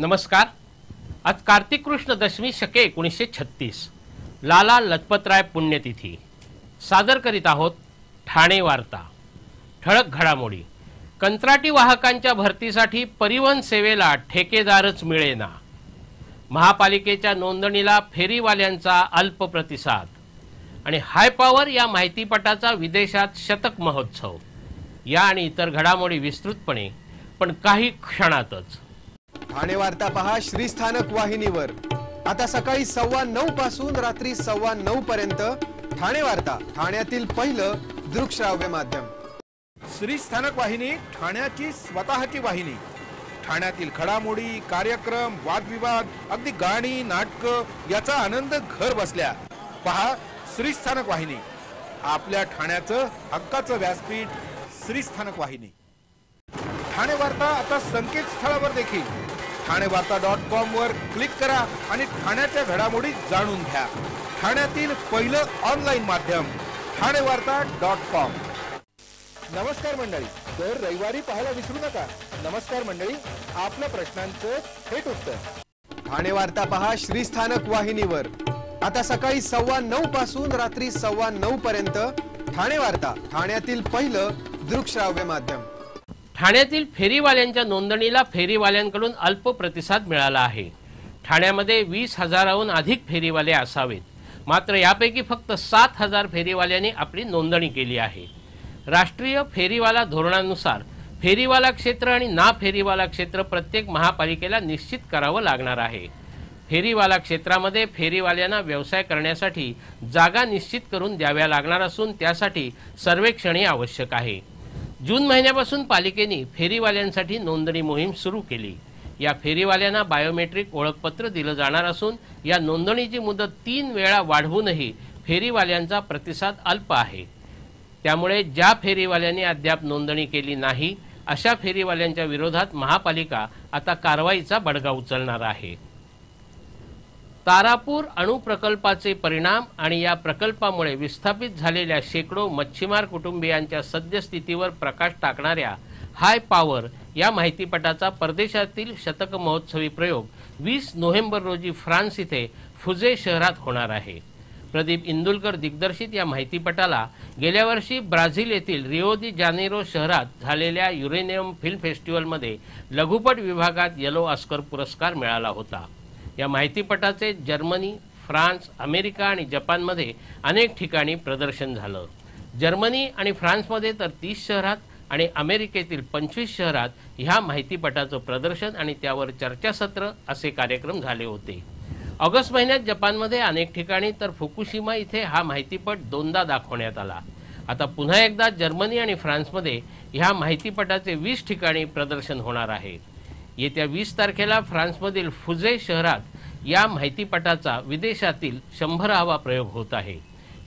नमस्कार। आज कार्तिक कृष्ण दशमी शके 1936 लाला लजपतराय पुण्यतिथी सादर करीत आहोत ठाणे वार्ता। ठळक घडामोडी। कंत्राटी वाहकांच्या भरतीसाठी परिवहन सेवेला ठेकेदारच मिळेना। महापालिकेच्या नोंदणीला फेरीवाल्यांचा अल्प प्रतिसाद आणि हाय पॉवर या माहितीपटाचा विदेशात शतक महोत्सव। या आणि इतर घडामोडी विस्तृतपणे पण काही क्षणातच। ठाणे वार्ता पहा श्रीस्थानक वाहिनीवर। आता सकाळी 9:15 पासून रात्री 9:15 पर्यंत ठाणे वार्ता, ठाण्यातील पहिलं दृकश्राव्य माध्यम। श्रीस्थानक वाहिनी ठाण्याची स्वतःची वाहिनी। ठाण्यातील घडामोडी, कार्यक्रम, वादविवाद, अगदी गाणी, नाटक याचा आनंद घर बसल्या पहा श्रीस्थानक वाहिनी। आपल्या ठाण्याचं हक्काचं व्यासपीठ श्रीस्थानक वाहिनी। ठाणे वार्ता आता संकेतस्थळावर देखील ठाणेवार्ता.com वर क्लिक करा आणि ठाण्याच्या घडामोडी जाणून घ्या। ठाण्यातील पहिलं ऑनलाईन माध्यम ठाणेवार्ता.com। नमस्कार मंडळी, दर रविवारी पाहायला विसरू नका। नमस्कार मंडळी, आपल्या प्रश्नांचं थेट उत्तर। ठाणे वार्ता पहा श्रीस्थानक वाहिनीवर। आता सकाळी 9:15 पासून रात्री 9:15 पर्यंत ठाणे वार्ता, ठाण्यातील पहिलं दृकश्राव्य माध्यम। ठाण्यातील फेरीवाल्यांच्या नोंदणीला फेरीवाल्यांकडून अल्प प्रतिसाद मिळाला आहे। ठाण्यामध्ये 20,000हून अधिक फेरीवाले असावेत, मात्र यापैकी फक्त 7,000 फेरीवाल्यांनी आपली नोंदणी केली आहे। राष्ट्रीय फेरीवाला धोरणानुसार फेरीवाला क्षेत्र आणि ना फेरीवाला क्षेत्र प्रत्येक महापालिकेला निश्चित करावं लागणार आहे। फेरीवाला क्षेत्रामध्ये फेरीवाल्यांना व्यवसाय करण्यासाठी जागा निश्चित करून द्याव्या लागणार असून त्यासाठी सर्वेक्षण आवश्यक आहे। जून महिन्यापासून पालिकेने फेरीवाल्यांसाठी नोंदणी मोहीम सुरू केली। या फेरीवाल्यांना बायोमेट्रिक ओळखपत्र दिलं जाणार असून या नोंदणीची मुदत 3 वेळा वाढवूनही फेरीवाल्यांचा प्रतिसाद अल्प आहे। त्यामुळे ज्या फेरीवाल्यांनी अद्याप नोंदणी केली नाही अशा फेरीवाल्यांच्या विरोधात महापालिका आता कारवाईचा बडगा उचलणार आहे। तारापूर अणुप्रकल्पाचे परिणाम आणि या प्रकल्पामुळे विस्थापित झालेल्या शेकडो मच्छीमार कुटुंबियांच्या सद्यस्थितीवर प्रकाश टाकणाऱ्या हाय पॉवर या माहितीपटाचा परदेशातील शतक महोत्सवी प्रयोग 20 नोव्हेंबर रोजी फ्रान्स इथे फुजे शहरात होणार आहे। प्रदीप इंदुलकर दिग्दर्शित या माहितीपटाला गेल्या वर्षी ब्राझील येथील रिओ दी जानेरो शहरात झालेल्या युरेनियम फिल्म फेस्टिवलमध्ये लघुपट विभागात येलो ऑस्कर पुरस्कार मिळाला होता। या माहितीपटाचे जर्मनी, फ्रान्स, अमेरिका आणि जपानमध्ये अनेक ठिकाणी प्रदर्शन झालं। जर्मनी आणि फ्रान्समध्ये तर 30 शहरात आणि अमेरिकेतील 25 शहरात ह्या माहितीपटाचं प्रदर्शन आणि त्यावर चर्चासत्र असे कार्यक्रम झाले होते। ऑगस्ट महिन्यात जपानमध्ये अनेक ठिकाणी तर फुकुशिमा इथे हा माहितीपट 2दा दाखवण्यात आला। आता पुन्हा एकदा जर्मनी आणि फ्रान्समध्ये ह्या माहितीपटाचे 20 ठिकाणी प्रदर्शन होणार आहे। येत्या 20 तारखेला फ्रान्समधील फुजे शहरात या माहितीपटाचा विदेशातील 100वा प्रयोग होत आहे।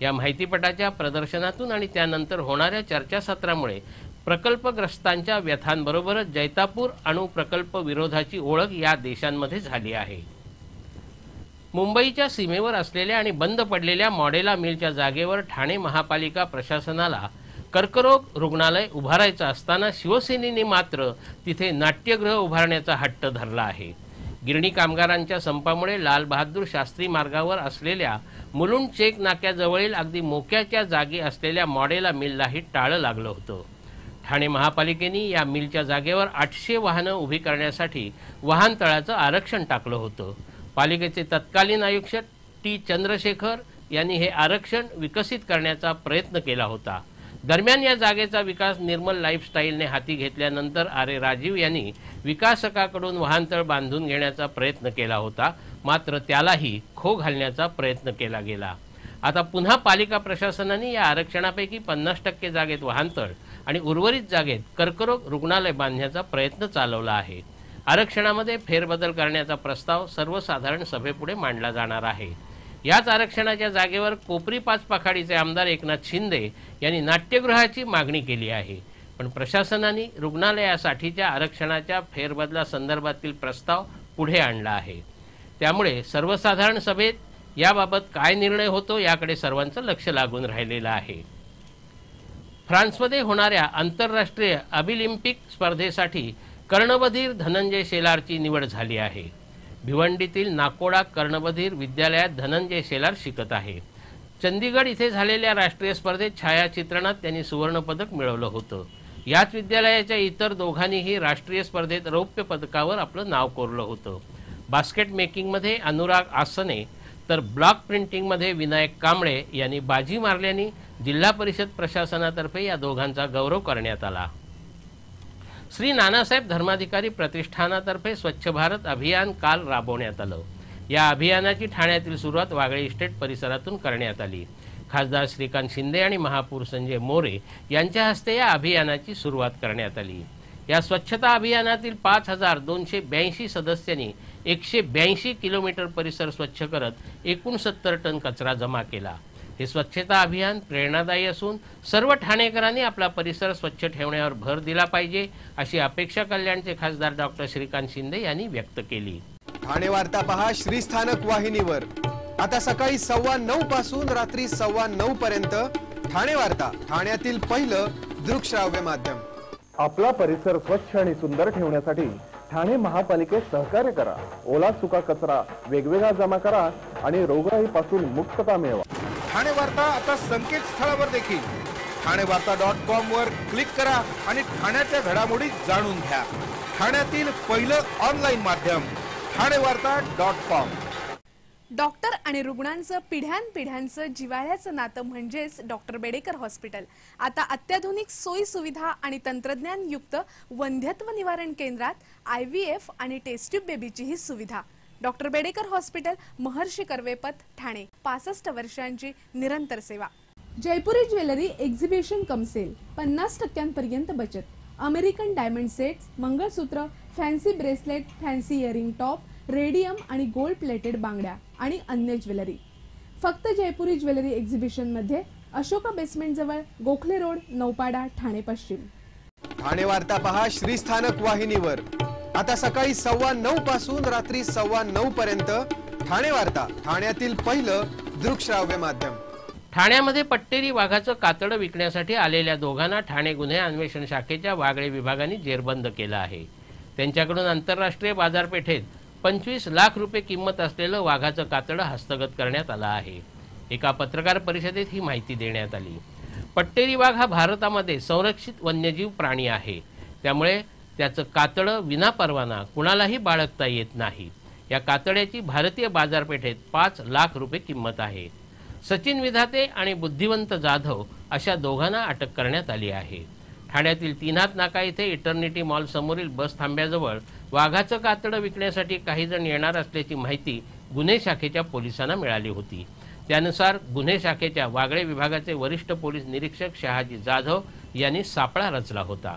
या माहितीपटाच्या प्रदर्शनातून आणि त्यानंतर होणाऱ्या चर्चासत्रामुळे प्रकल्पग्रस्तांच्या व्यथांबरोबरच जैतापूर अणुप्रकल्प विरोधाची ओळख या देशांमध्ये झाली आहे। मुंबईच्या सीमेवर असलेल्या आणि बंद पडलेल्या मॉडेला मिलच्या जागेवर ठाणे महापालिका प्रशासनाला कर्करोग रुग्णालय उभारायचं असताना शिवसेनेने मात्र तिथे नाट्यगृह उभारण्याचा हट्ट धरला आहे। गिरणी कामगारांच्या संपामुळे लाल बहादूर शास्त्री मार्गावर असलेल्या मुलुंड चेक नाक्याजवळील अगदी मोक्याच्या जागी असलेल्या मॉडेला मिललाही टाळं लागलं होतं। ठाणे महापालिकेने या मिलच्या जागेवर 800 वाहनं उभी करण्यासाठी वाहनतळाचं आरक्षण टाकलं होतं। पालिकेचे तत्कालीन आयुक्त टी चंद्रशेखर यांनी हे आरक्षण विकसित करण्याचा प्रयत्न केला होता। दरम्यान या जागेचा विकास निर्मल लाईफस्टाईलने हाती घेतल्यानंतर आरे राजीव यांनी विकासकाकडून वाहनतळ बांधून घेण्याचा प्रयत्न केला होता, मात्र त्यालाही खो घालण्याचा प्रयत्न केला गेला। आता पुन्हा पालिका प्रशासनाने या आरक्षणापैकी 50% जागेत वाहनतळ आणि उर्वरित जागेत कर्करोग रुग्णालय बांधण्याचा प्रयत्न चालवला आहे। आरक्षणामध्ये फेरबदल करण्याचा प्रस्ताव सर्वसाधारण सभेपुढे मांडला जाणार आहे। याच आरक्षणाच्या जागेवर कोपरी पाचपाखाडीचे आमदार एकनाथ शिंदे यांनी नाट्यगृहाची मागणी केली आहे, पण प्रशासनाने रुग्णालयासाठीच्या आरक्षणाच्या फेरबदलासंदर्भातील प्रस्ताव पुढे आणला आहे। त्यामुळे सर्वसाधारण सभेत याबाबत काय निर्णय होतो याकडे सर्वांचं लक्ष लागून राहिलेलं आहे। फ्रान्समध्ये होणाऱ्या आंतरराष्ट्रीय ऑलिम्पिक स्पर्धेसाठी कर्णबधीर धनंजय शेलारची निवड झाली आहे। भिवंडीतील नाकोडा कर्णबधीर विद्यालयात धनंजय शेलार शिकत आहे। चंदीगड इथे झालेल्या राष्ट्रीय स्पर्धेत छायाचित्रणात त्यांनी सुवर्ण पदक मिळवलं होतं। याच विद्यालयाच्या इतर दोघांनीही राष्ट्रीय स्पर्धेत रौप्य पदकावर आपलं नाव कोरलं होतं। बास्केट मेकिंगमध्ये अनुराग आसने तर ब्लॉक प्रिंटिंगमध्ये विनायक कांबळे यांनी बाजी मारल्याने जिल्हा परिषद प्रशासनातर्फे या दोघांचा गौरव करण्यात आला। श्री नानासाहेब धर्माधिकारी प्रतिष्ठानातर्फे स्वच्छ भारत अभियान काल राबवण्यात आलं। या अभियानाची ठाण्यातील सुरुवात वागळे इस्टेट परिसरातून करण्यात आली। खासदार श्रीकांत शिंदे आणि महापौर संजय मोरे यांच्या हस्ते या अभियानाची सुरुवात करण्यात आली। या स्वच्छता अभियानातील 5282 सदस्यांनी 182 किलोमीटर परिसर स्वच्छ करत 69 टन कचरा जमा केला। हे स्वच्छता अभियान प्रेरणादायी असून सर्व ठाणेकरांनी आपला परिसर स्वच्छ ठेवण्यावर भर दिला पाहिजे अशी अपेक्षा कल्याणचे खासदार डॉक्टर श्रीकांत शिंदे यांनी व्यक्त केली। ठाणे वार्ता पहा श्रीस्थानक वाहिनीवर। आता सकाळी 9:15 पासून रात्री 9:15 पर्यंत ठाणे वार्ता, ठाण्यातील पहिलं दृकश्राव्य माध्यम। आपला परिसर स्वच्छ आणि सुंदर ठेवण्यासाठी ठाणे महापालिकेत सहकार्य करा। ओला सुका कचरा वेगवेगळा जमा करा आणि रोगराईपासून मुक्तता मिळवा। ठाणे वार्ता आता संकेतस्थळावर देखील ठाणेवार्ता.com वर क्लिक करा आणि ठाण्याच्या घडामोडी जाणून घ्या। ठाण्यातील पहिलं ऑनलाईन माध्यम ठाणेवार्ता.com। डॉक्टर आणि रुग्णांचं पिढ्यानपिढ्यांचं जिव्हाळ्याचं नातं म्हणजेच डॉक्टर बेडेकर हॉस्पिटल। आता अत्याधुनिक सोयी सुविधा आणि तंत्रज्ञान युक्त वंध्यत्व निवारण केंद्रात IVF आणि टेस्ट ट्यूब बेबीची ही सुविधा। Doctor Bedekar hospital, Maharshi Karvepath, Thane. 65 वर्षांची निरंतर सेवा। Jaipuri jewellery exhibition cum sale, 50% बचत। American diamond sets, mangalsutra, fancy bracelet, fancy earring top, radium आणि गोल्ड प्लेटेड बांगड्या आणि अन्य ज्वेलरी फक्त जयपुरी ज्वेलरी एक्झिबिशन मध्ये, अशोका बेसमेंट जवळ, गोखले रोड, नौपाडा, ठाणे पश्चिम। ठाणे वार्ता पहा श्रीस्थानक वाहिनीवर। आता सकाळी 9:15 पासून रात्री 9:15 पर्यंत ठाणे वार्ता, ठाण्यातील पहिलं दृकश्राव्य माध्यम। ठाण्यामध्ये पट्टेरी वाघाचं कातडं विकण्यासाठी आलेल्या दोघांना ठाणे गुन्हे अन्वेषण शाखेच्या वागळे विभागाने जेरबंद केलं आहे। त्यांच्याकडून आंतरराष्ट्रीय बाजारपेठेत 25 लाख रुपये किंमत असलेलं वाघाचं कातडं हस्तगत करण्यात आलं आहे। एका पत्रकार परिषदेत ही माहिती देण्यात आली। पट्टेरी वाघ हा भारतामध्ये संरक्षित वन्यजीव प्राणी आहे, त्यामुळे त्याचं कातडं विनापरवाना कुणालाही बाळगता येत नाही। या कातड्याची भारतीय बाजारपेठेत 5 लाख रुपये किंमत आहे। सचिन विधाते आणि बुद्धिवंत जाधव अशा दोघांना अटक करण्यात आली आहे। ठाण्यातील तीनाथ नाका येथे इटर्निटी मॉल समोरील बस थांब्याजवळ वाघाचं कातडं विकण्यासाठी काही जण येणार असल्याची माहिती गुन्हे शाखेच्या पोलिसांना मिळाली होती। त्यानुसार गुन्हे शाखेच्या वागळे विभागाचे वरिष्ठ पोलीस निरीक्षक शहाजी जाधव यांनी सापळा रचला होता।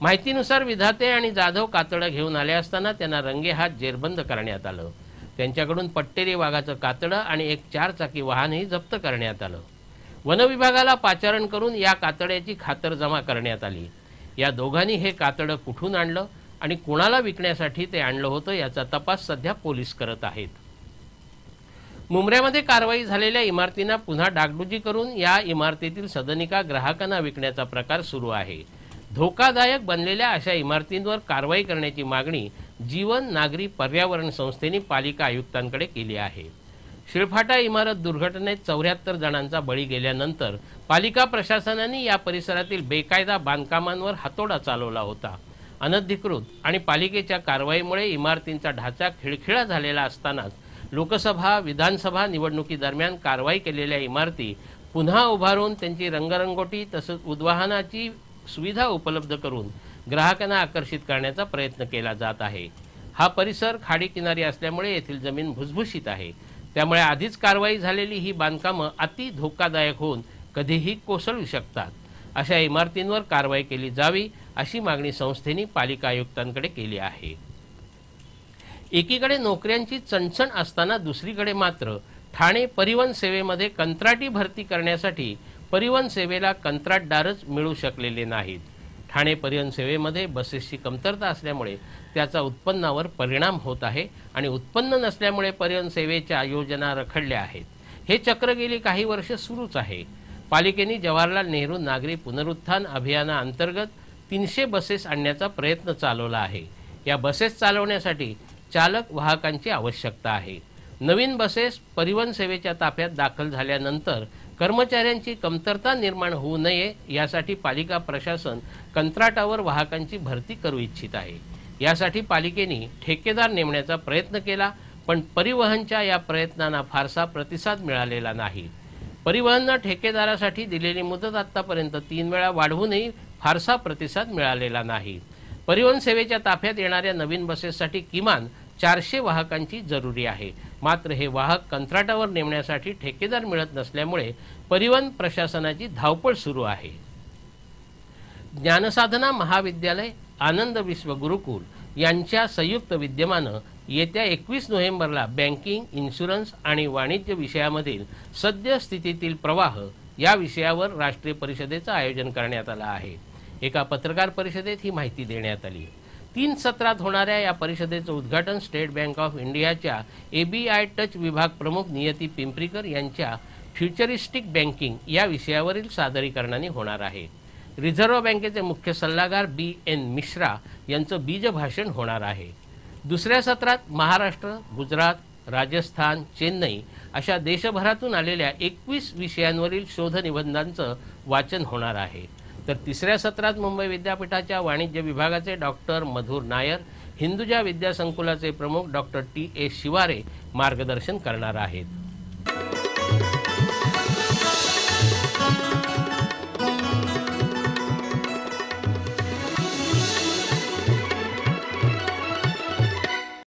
माहितीनुसार विधाते आणि जाधव कातडं घेऊन आले असताना त्यांना रंगेहात जेरबंद करण्यात आलं। त्यांच्याकडून पट्टेरी वाघाचं कातडं आणि एक 4 चाकी वाहनही जप्त करण्यात आलं। वन विभागाला पाचारण करून या कातड्याची खातरजमा करण्यात आली। या दोघांनी हे कातडं कुठून आणलं आणि कुणाला विकण्यासाठी ते आणलं होतं याचा तपास सध्या पोलीस करत आहेत। मुंब्र्यामध्ये कारवाई झालेल्या इमारतींना पुन्हा डागडुजी करून या इमारतीतील सदनिका ग्राहकांना विकण्याचा प्रकार सुरू आहे। धोकादायक बनलेल्या अशा इमारतींवर कारवाई करण्याची मागणी जीवन नागरी पर्यावरण संस्थेने पालिका आयुक्तांकडे केली आहे। शिळफाटा इमारत दुर्घटनेत 74 जणांचा बळी गेल्यानंतर पालिका प्रशासनाने या परिसरातील बेकायदा बांधकामांवर हातोडा चालवला होता। अनधिकृत आणि पालिकेच्या कारवाईमुळे इमारतींचा ढाचा खिळखिळा झालेला असतानाच लोकसभा विधानसभा निवडणुकीदरम्यान कारवाई केलेल्या इमारती पुन्हा उभारून त्यांची रंगरंगोटी तसंच उद्वाहनाची सुविधा उपलब्ध करून ग्राहकांना आकर्षित करण्याचा प्रयत्न केला जात आहे। हा परिसर खाडी किनारी असल्यामुळे येथील जमीन भुसभुशीत आहे, त्यामुळे आधीच कारवाई झालेली ही बांधकामं अति धोकादायक होऊन कधीही कोसळू शकतात। अशा इमारतींवर कारवाई केली जावी अशी मागणी संस्थेने पालिका आयुक्तांकडे केली आहे। एकीकडे नोकऱ्यांची चणचण असताना दुसरीकडे मात्र ठाणे परिवहन सेवेमध्ये कंत्राटी भरती करण्यासाठी परिवहन सेवेला कंत्राटदारच मिळू शकलेले नाहीत। ठाणे परिवहन सेवेमध्ये बसेसची कमतरता असल्यामुळे त्याचा उत्पन्नावर परिणाम होत आहे आणि उत्पन्न नसल्यामुळे परिवहन सेवेच्या योजना रखडल्या आहेत। हे चक्र गेली काही वर्ष सुरूच आहे। पालिकेने जवाहरलाल नेहरू नागरी पुनरुत्थान अभियानाअंतर्गत 300 बसेस आणण्याचा प्रयत्न चालवला आहे। या बसेस चालवण्यासाठी चालक वाहकांची आवश्यकता आहे। नवीन बसेस परिवहन सेवेच्या ताफ्यात दाखल झाल्यानंतर कर्मचाऱ्यांची कमतरता निर्माण होऊ नये यासाठी पालिका प्रशासन कंत्राटावर वाहकांची भरती करू इच्छित आहे। यासाठी पालिकेने ठेकेदार नेमण्याचा प्रयत्न केला, पण परिवहनच्या या प्रयत्नांना फारसा प्रतिसाद मिळालेला नाही। परिवहनने ठेकेदारासाठी दिलेली मुदत आतापर्यंत 3 वेळा वाढवूनही फारसा प्रतिसाद मिळालेला नाही। परिवहन सेवेच्या ताफ्यात येणाऱ्या नवीन बसेससाठी किमान 400 वाहकांची जरुरी आहे, मात्र हे वाहक कंत्राटावर नेमण्यासाठी ठेकेदार मिळत नसल्यामुळे परिवहन प्रशासनाची धावपळ सुरू आहे। ज्ञानसाधना महाविद्यालय आनंद विश्व गुरुकुल यांच्या संयुक्त विद्यमानं येत्या 21 नोव्हेंबरला बँकिंग, इन्शुरन्स आणि वाणिज्य विषयामधील सद्यस्थितीतील प्रवाह या विषयावर राष्ट्रीय परिषदेचं आयोजन करण्यात आलं आहे। एका पत्रकार परिषदेत ही माहिती देण्यात आली। 3 सत्रात होणाऱ्या या परिषदेचं उद्घाटन स्टेट बँक ऑफ इंडियाच्या ABI टच विभाग प्रमुख नियती पिंपरीकर यांच्या फ्युचरिस्टिक बँकिंग या विषयावरील सादरीकरणाने होणार आहे। रिझर्व्ह बँकेचे मुख्य सल्लागार BN मिश्रा यांचं बीजभाषण होणार आहे। दुसऱ्या सत्रात महाराष्ट्र, गुजरात, राजस्थान, चेन्नई अशा देशभरातून आलेल्या 21 विषयांवरील शोधनिबंधांचं वाचन होणार आहे। तर तिसऱ्या सत्रात मुंबई विद्यापीठाच्या वाणिज्य विभागाचे डॉक्टर मधुर नायर, हिंदुजा विद्यासंकुलाचे प्रमुख डॉक्टर TA शिवारे मार्गदर्शन करणार आहेत।